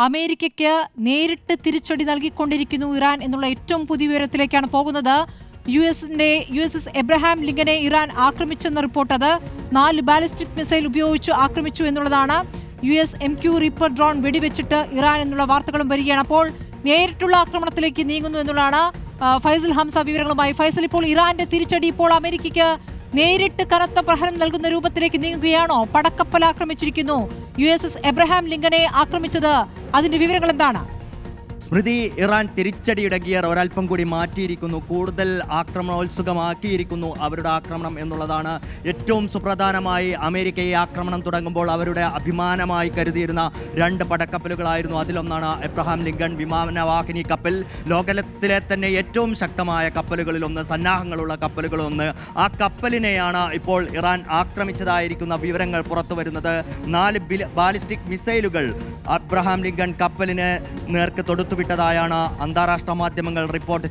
അമേരിക്കയ്ക്ക് നേരിട്ട് തിരിച്ചടി നൽകിക്കൊണ്ടിരിക്കുന്നു ഇറാൻ എന്നുള്ള ഏറ്റവും പുതിയ വിവരത്തിലേക്കാണ് പോകുന്നത്. USS എബ്രഹാം ലിങ്കനെ ഇറാൻ ആക്രമിച്ചെന്ന റിപ്പോർട്ട്. അത് 4 ബാലിസ്റ്റിക് മിസൈൽ ഉപയോഗിച്ച് ആക്രമിച്ചു എന്നുള്ളതാണ്. MQ റീപ്പർ ഡ്രോൺ വെടിവെച്ചിട്ട് ഇറാൻ എന്നുള്ള വാർത്തകളും വരികയാണ്. അപ്പോൾ നേരിട്ടുള്ള ആക്രമണത്തിലേക്ക് നീങ്ങുന്നു എന്നുള്ളതാണ്. ഫൈസൽ ഹംസ വിവരങ്ങളുമായി. ഫൈസൽ, ഇപ്പോൾ ഇറാന്റെ തിരിച്ചടി ഇപ്പോൾ അമേരിക്കയ്ക്ക് നേരിട്ട് കനത്ത പ്രഹരം നൽകുന്ന രൂപത്തിലേക്ക് നീങ്ങുകയാണോ? പടക്കപ്പൽ ആക്രമിച്ചിരിക്കുന്നു. USS എബ്രഹാം ലിങ്കനെ ആക്രമിച്ചത്, അതിന്റെ വിവരങ്ങൾ എന്താണ്? സ്മൃതി, ഇറാൻ തിരിച്ചടിയുടെ ഗിയർ ഒരൽപ്പം കൂടി മാറ്റിയിരിക്കുന്നു. കൂടുതൽ ആക്രമണോത്സുകമാക്കിയിരിക്കുന്നു അവരുടെ ആക്രമണം എന്നുള്ളതാണ്. ഏറ്റവും സുപ്രധാനമായി അമേരിക്കയെ ആക്രമണം തുടങ്ങുമ്പോൾ അവരുടെ അഭിമാനമായി കരുതിയിരുന്ന 2 പടക്കപ്പലുകളായിരുന്നു. അതിലൊന്നാണ് എബ്രഹാം ലിങ്കൺ വിമാനവാഹിനി കപ്പൽ. ലോകത്തിലെ തന്നെ ഏറ്റവും ശക്തമായ കപ്പലുകളിലൊന്ന്, സന്നാഹങ്ങളുള്ള കപ്പലുകളൊന്ന്. ആ കപ്പലിനെയാണ് ഇപ്പോൾ ഇറാൻ ആക്രമിച്ചതായിരിക്കുന്ന വിവരങ്ങൾ പുറത്തു വരുന്നത്. 4 ബാലിസ്റ്റിക് മിസൈലുകൾ എബ്രഹാം ലിങ്കൺ കപ്പലിന് നേർക്ക് വിട്ടതായാണ് അന്താരാഷ്ട്ര മാധ്യമങ്ങൾ റിപ്പോർട്ട്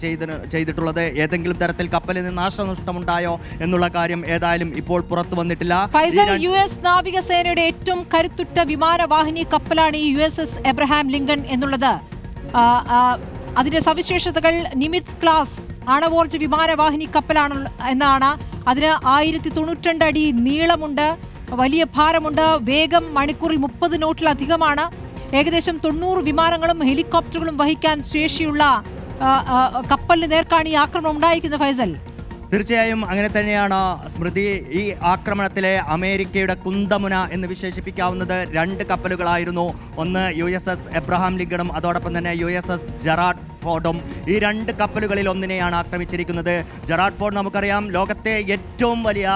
ചെയ്തിട്ടുള്ളത്. ഏതെങ്കിലും തരത്തിൽ കപ്പലിന് നാശനഷ്ടമുണ്ടായോ എന്നുള്ള കാര്യം ഏതായാലും ഇപ്പോൾ പുറത്തു വന്നിട്ടില്ല. US നാവികസേനയുടെ ഏറ്റവും കരുത്തുറ്റ വിമാനവാഹിനി കപ്പലാണ് ഈ USS എബ്രഹാം ലിങ്കൺ എന്നുള്ളത്. അതിന്റെ സവിശേഷതകൾ നിമിറ്റ്സ് ക്ലാസ് ആണവോർജ വിമാനവാഹിനി കപ്പലാണ് എന്നാണ്. അതിന് 1092 അടി നീളമുണ്ട്, വലിയ ഭാരമുണ്ട്, വേഗം മണിക്കൂറിൽ 30 നോട്ടിലധികമാണ്. ഏകദേശം 90 വിമാനങ്ങളും ഹെലികോപ്റ്ററുകളും വഹിക്കാൻ ശേഷിയുള്ള കപ്പലിന് നേർക്കാണ് ഈ ആക്രമണം ഉണ്ടായിരിക്കുന്നത്. ഫൈസൽ, തീർച്ചയായും അങ്ങനെ തന്നെയാണ് സ്മൃതി. ഈ ആക്രമണത്തിലെ അമേരിക്കയുടെ കുന്തമുന എന്ന് വിശേഷിപ്പിക്കാവുന്നത് 2 കപ്പലുകളായിരുന്നു. ഒന്ന് USS എബ്രഹാം ലിങ്കണും അതോടൊപ്പം തന്നെ USS ജെറാർഡ് ഫോർഡും. ഈ 2 കപ്പലുകളിൽ ഒന്നിനെയാണ് ആക്രമിച്ചിരിക്കുന്നത്. ജെറാർഡ് ഫോർഡ് നമുക്കറിയാം ലോകത്തെ ഏറ്റവും വലിയ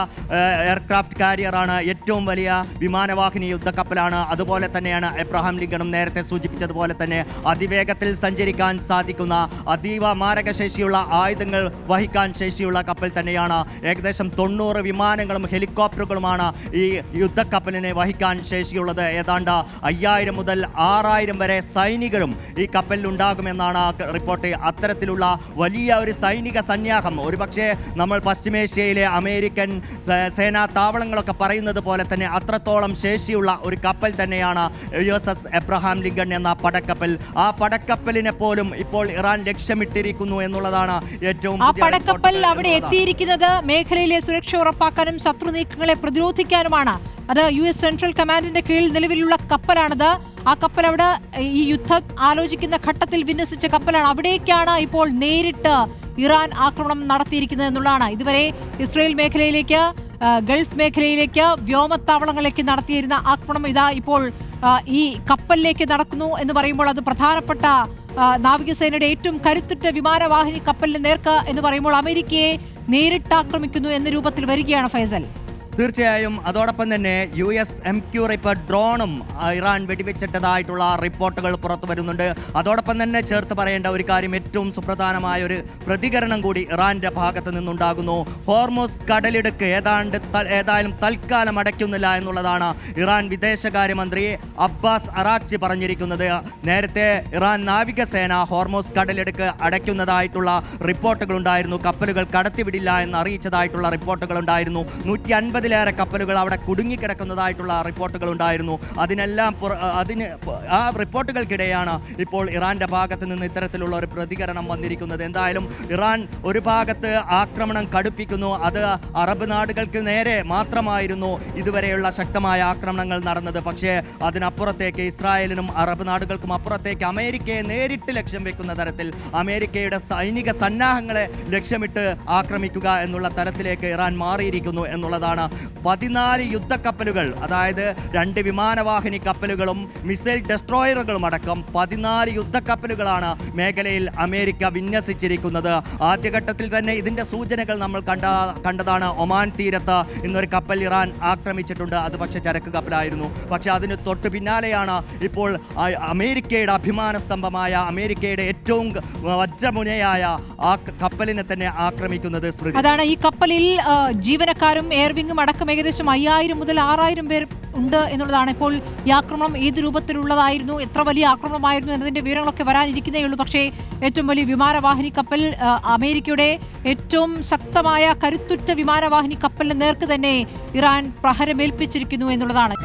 എയർക്രാഫ്റ്റ് കാരിയറാണ്, ഏറ്റവും വലിയ വിമാനവാഹിനി യുദ്ധക്കപ്പലാണ്. അതുപോലെ തന്നെയാണ് എബ്രഹാം ലിങ്കണും. നേരത്തെ സൂചിപ്പിച്ചതുപോലെ തന്നെ അതിവേഗത്തിൽ സഞ്ചരിക്കാൻ സാധിക്കുന്ന, അതീവ മാരകശേഷിയുള്ള ആയുധങ്ങൾ വഹിക്കാൻ ശേഷിയുള്ള കപ്പൽ തന്നെയാണ്. ഏകദേശം 90 വിമാനങ്ങളും ഹെലികോപ്റ്ററുകളുമാണ് ഈ യുദ്ധക്കപ്പലിനെ വഹിക്കാൻ ശേഷിയുള്ളത്. ഏതാണ്ട് 5000 മുതൽ 6000 വരെ സൈനികരും ഈ കപ്പലിൽ ഉണ്ടാകുമെന്നാണ് റിപ്പോർട്ട്. അത്തരത്തിലുള്ള വലിയ ഒരു സൈനിക സന്നാഹം, ഒരുപക്ഷെ നമ്മൾ പശ്ചിമേഷ്യയിലെ അമേരിക്കൻ സേനാ താവളങ്ങളൊക്കെ പറയുന്നത് പോലെ തന്നെ അത്രത്തോളം ശേഷിയുള്ള ഒരു കപ്പൽ തന്നെയാണ് USS എബ്രഹാം ലിങ്കൺ എന്ന പടക്കപ്പൽ. ആ പടക്കപ്പലിനെ പോലും ഇപ്പോൾ ഇറാൻ ലക്ഷ്യമിട്ടിരിക്കുന്നു എന്നുള്ളതാണ് ഏറ്റവും അവിടെ എത്തിയിരിക്കുന്നത്. മേഖലയിലെ സുരക്ഷ ഉറപ്പാക്കാനും ശത്രു നീക്കങ്ങളെ പ്രതിരോധിക്കാനുമാണ്. അത് US സെൻട്രൽ കമാൻഡിന്റെ കീഴിൽ നിലവിലുള്ള കപ്പലാണത്. ആ കപ്പൽ അവിടെ ഈ യുദ്ധം ആലോചിക്കുന്ന ഘട്ടത്തിൽ വിന്യസിച്ച കപ്പലാണ്. അവിടേക്കാണ് ഇപ്പോൾ നേരിട്ട് ഇറാൻ ആക്രമണം നടത്തിയിരിക്കുന്നത് എന്നുള്ളതാണ്. ഇതുവരെ ഇസ്രയേൽ മേഖലയിലേക്ക്, ഗൾഫ് മേഖലയിലേക്ക്, വ്യോമത്താവളങ്ങളിലേക്ക് നടത്തിയിരുന്ന ആക്രമണം ഇതാ ഇപ്പോൾ ഈ കപ്പലിലേക്ക് നടക്കുന്നു എന്ന് പറയുമ്പോൾ അത് പ്രധാനപ്പെട്ട നാവികസേനയുടെ ഏറ്റവും കരുത്തുറ്റ വിമാനവാഹിനി കപ്പലിന് നേർക്ക് എന്ന് പറയുമ്പോൾ അമേരിക്കയെ നേരിട്ട് ആക്രമിക്കുന്നു എന്ന രൂപത്തിൽ വരികയാണ് ഫൈസൽ. തീർച്ചയായും അതോടൊപ്പം തന്നെ MQ റീപ്പർ ഡ്രോണും ഇറാൻ വെടിവെച്ചിട്ടതായിട്ടുള്ള റിപ്പോർട്ടുകൾ പുറത്തു വരുന്നുണ്ട്. അതോടൊപ്പം തന്നെ ചേർത്ത് പറയേണ്ട ഒരു കാര്യം, ഏറ്റവും സുപ്രധാനമായ ഒരു പ്രതികരണം കൂടി ഇറാന്റെ ഭാഗത്ത് നിന്നുണ്ടാകുന്നു. ഹോർമൂസ് കടലിടുക്ക് ഏതായാലും തൽക്കാലം അടയ്ക്കുന്നില്ല എന്നുള്ളതാണ് ഇറാൻ വിദേശകാര്യമന്ത്രി അബ്ബാസ് അറാഖ്ചി പറഞ്ഞിരിക്കുന്നത്. നേരത്തെ ഇറാൻ നാവികസേന ഹോർമൂസ് കടലിടുക്ക് അടയ്ക്കുന്നതായിട്ടുള്ള റിപ്പോർട്ടുകൾ ഉണ്ടായിരുന്നു. കപ്പലുകൾ കടത്തിവിടില്ല എന്ന് അറിയിച്ചതായിട്ടുള്ള റിപ്പോർട്ടുകൾ ഉണ്ടായിരുന്നു. 150-ലേറെ കപ്പലുകൾ അവിടെ കുടുങ്ങിക്കിടക്കുന്നതായിട്ടുള്ള റിപ്പോർട്ടുകൾ ഉണ്ടായിരുന്നു. ആ റിപ്പോർട്ടുകൾക്കിടെയാണ് ഇപ്പോൾ ഇറാന്റെ ഭാഗത്ത് നിന്ന് ഇത്തരത്തിലുള്ള ഒരു പ്രതികരണം വന്നിരിക്കുന്നത്. എന്തായാലും ഇറാൻ ഒരു ഭാഗത്ത് ആക്രമണം കടുപ്പിക്കുന്നു. അത് അറബ് നാടുകൾക്ക് നേരെ മാത്രമായിരുന്നു ഇതുവരെയുള്ള ശക്തമായ ആക്രമണങ്ങൾ നടന്നത്. പക്ഷേ അതിനപ്പുറത്തേക്ക് ഇസ്രായേലിനും അറബ് നാടുകൾക്കും അപ്പുറത്തേക്ക് അമേരിക്കയെ നേരിട്ട് ലക്ഷ്യം വെക്കുന്ന തരത്തിൽ അമേരിക്കയുടെ സൈനിക സന്നാഹങ്ങളെ ലക്ഷ്യമിട്ട് ആക്രമിക്കുക എന്നുള്ള തരത്തിലേക്ക് ഇറാൻ മാറിയിരിക്കുന്നു എന്നുള്ളതാണ്. 14 യുദ്ധക്കപ്പലുകൾ, അതായത് 2 വിമാനവാഹിനി കപ്പലുകളും മിസൈൽ ഡെസ്ട്രോയറുകളും അടക്കം 14 യുദ്ധക്കപ്പലുകളാണ് മേഖലയിൽ അമേരിക്ക വിന്യസിച്ചിരിക്കുന്നത്. ആദ്യഘട്ടത്തിൽ തന്നെ ഇതിൻ്റെ സൂചനകൾ നമ്മൾ കണ്ടതാണ്. ഒമാൻ തീരത്ത് ഇന്നൊരു കപ്പൽ ഇറാൻ ആക്രമിച്ചിട്ടുണ്ട്. അത് പക്ഷേ ചരക്ക് കപ്പലായിരുന്നു. പക്ഷേ അതിന് തൊട്ട് പിന്നാലെയാണ് ഇപ്പോൾ അമേരിക്കയുടെ അഭിമാന സ്തംഭമായ, അമേരിക്കയുടെ ഏറ്റവും വജ്രമുനയായ ആ കപ്പലിനെ തന്നെ ആക്രമിക്കുന്നത്. അതാണ് ഈ കപ്പലിൽ ജീവനക്കാരും എയർവിംഗും അടക്കം ഏകദേശം 5000 മുതൽ 6000 പേർ ഉണ്ട് എന്നുള്ളതാണ്. ഇപ്പോൾ ഈ ആക്രമണം ഏത് രൂപത്തിലുള്ളതായിരുന്നു, എത്ര വലിയ ആക്രമണമായിരുന്നു എന്നതിന്റെ വിവരങ്ങളൊക്കെ വരാനിരിക്കുന്നേ ഉള്ളൂ. പക്ഷേ ഏറ്റവും വലിയ വിമാനവാഹിനി കപ്പൽ, അമേരിക്കയുടെ ഏറ്റവും ശക്തമായ കരുത്തുറ്റ വിമാനവാഹിനി കപ്പലിന് നേർക്ക് തന്നെ ഇറാൻ പ്രഹരമേൽപ്പിച്ചിരിക്കുന്നു എന്നുള്ളതാണ്.